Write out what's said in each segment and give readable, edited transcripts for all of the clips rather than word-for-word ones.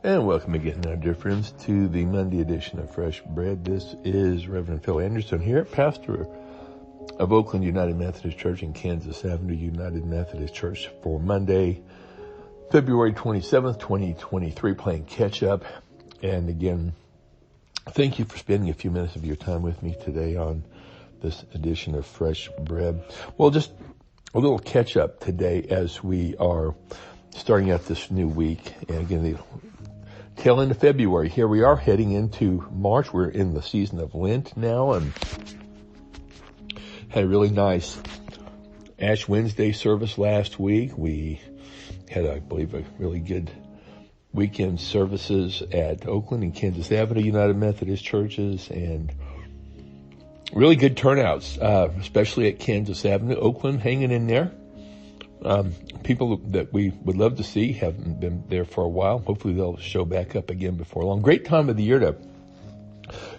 And welcome again, our dear friends, to the Monday edition of Fresh Bread. This is Reverend Phil Anderson here, pastor of Oakland United Methodist Church in Kansas Avenue United Methodist Church, for Monday, February 27th, 2023, playing catch up. And again, thank you for spending a few minutes of your time with me today on this edition of Fresh Bread. Well, just a little catch up today as we are starting out this new week. And again, the tail end of February. Here we are heading into March. We're in the season of Lent now, and had a really nice Ash Wednesday service last week. We had, I believe, a really good weekend services at Oakland and Kansas Avenue United Methodist churches, and really good turnouts, especially at Kansas Avenue. Oakland hanging in there. People that we would love to see haven't been there for a while. Hopefully they'll show back up again before long. Great time of the year to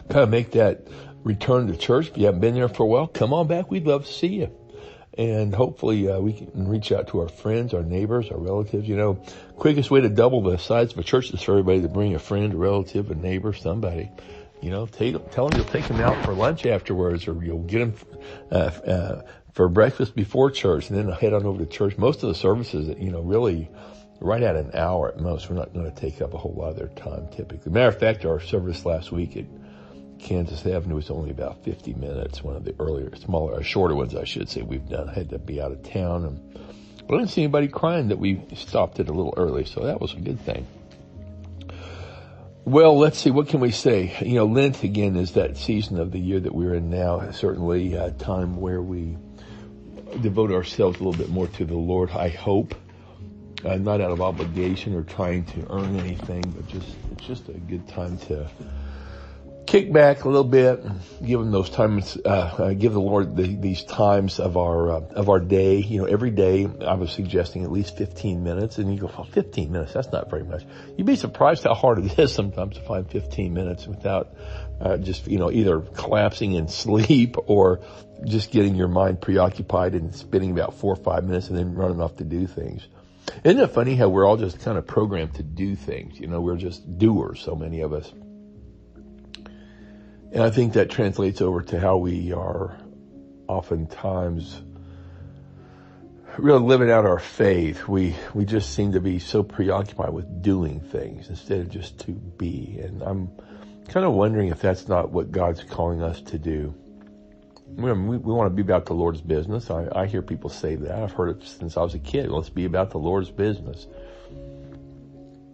kind of make that return to church. If you haven't been there for a while, come on back. We'd love to see you. And hopefully we can reach out to our friends, our neighbors, our relatives. You know, quickest way to double the size of a church is for everybody to bring a friend, a relative, a neighbor, somebody. You know, tell them you'll take them out for lunch afterwards, or you'll get them for breakfast before church, and then head on over to church. Most of the services, really right at an hour at most. We're not going to take up a whole lot of their time typically. Matter of fact, our service last week at Kansas Avenue was only about 50 minutes. One of the shorter ones, I should say, we've done. I had to be out of town, but I didn't see anybody crying that we stopped it a little early, so that was a good thing. Well, let's see, what can we say? Lent, again, is that season of the year that we're in now, certainly a time where we devote ourselves a little bit more to the Lord, I hope, not out of obligation or trying to earn anything, but it's just a good time to kick back a little bit, give him those times, give the Lord these times of our day. Every day I was suggesting at least 15 minutes, and you go, 15 minutes, that's not very much. You'd be surprised how hard it is sometimes to find 15 minutes without either collapsing in sleep or just getting your mind preoccupied and spending about 4 or 5 minutes and then running off to do things. Isn't it funny how we're all just kind of programmed to do things? We're just doers, so many of us. And I think that translates over to how we are oftentimes really living out our faith. We just seem to be so preoccupied with doing things instead of just to be. And I'm kind of wondering if that's not what God's calling us to do. We want to be about the Lord's business. I hear people say that. I've heard it since I was a kid. Let's be about the Lord's business.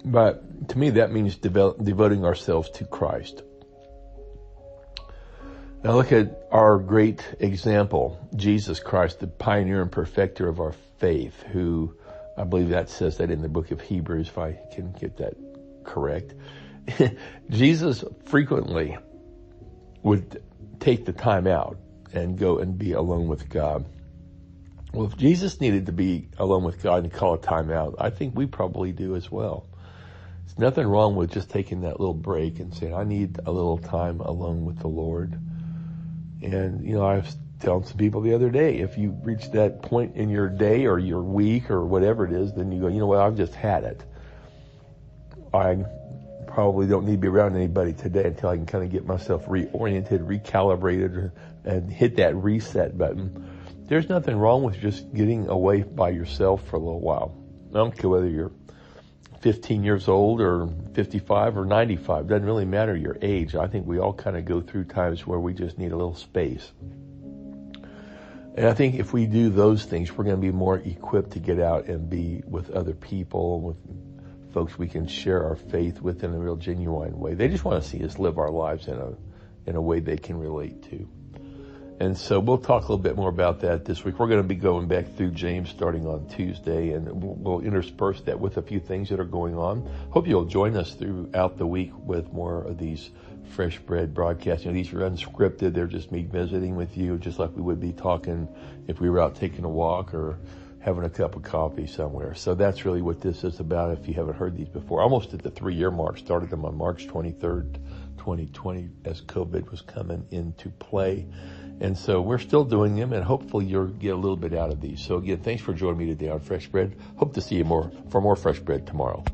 But to me, that means devoting ourselves to Christ. Now look at our great example, Jesus Christ, the pioneer and perfecter of our faith, who, I believe that says that in the book of Hebrews, if I can get that correct. Jesus frequently would take the time out and go and be alone with God. Well, if Jesus needed to be alone with God and call a time out, I think we probably do as well. There's nothing wrong with just taking that little break and saying, I need a little time alone with the Lord. And, I was telling some people the other day, if you reach that point in your day or your week or whatever it is, then you go, you know what, I've just had it. I probably don't need to be around anybody today until I can kind of get myself reoriented, recalibrated, and hit that reset button. There's nothing wrong with just getting away by yourself for a little while. I don't care whether you're 15 years old or 55 or 95. Doesn't really matter your age. I think we all kind of go through times where we just need a little space. And I think if we do those things, we're going to be more equipped to get out and be with other people, with folks we can share our faith with in a real genuine way. They just want to see us live our lives in a way they can relate to. And so we'll talk a little bit more about that this week. We're going to be going back through James starting on Tuesday, and we'll intersperse that with a few things that are going on. Hope you'll join us throughout the week with more of these Fresh Bread broadcasts. These are unscripted. They're just me visiting with you, just like we would be talking if we were out taking a walk or having a cup of coffee somewhere. So that's really what this is about if you haven't heard these before. Almost at the 3-year mark. Started them on March 23rd, 2020 as COVID was coming into play. And so we're still doing them, and hopefully you'll get a little bit out of these. So again, thanks for joining me today on Fresh Bread. Hope to see you for more Fresh Bread tomorrow.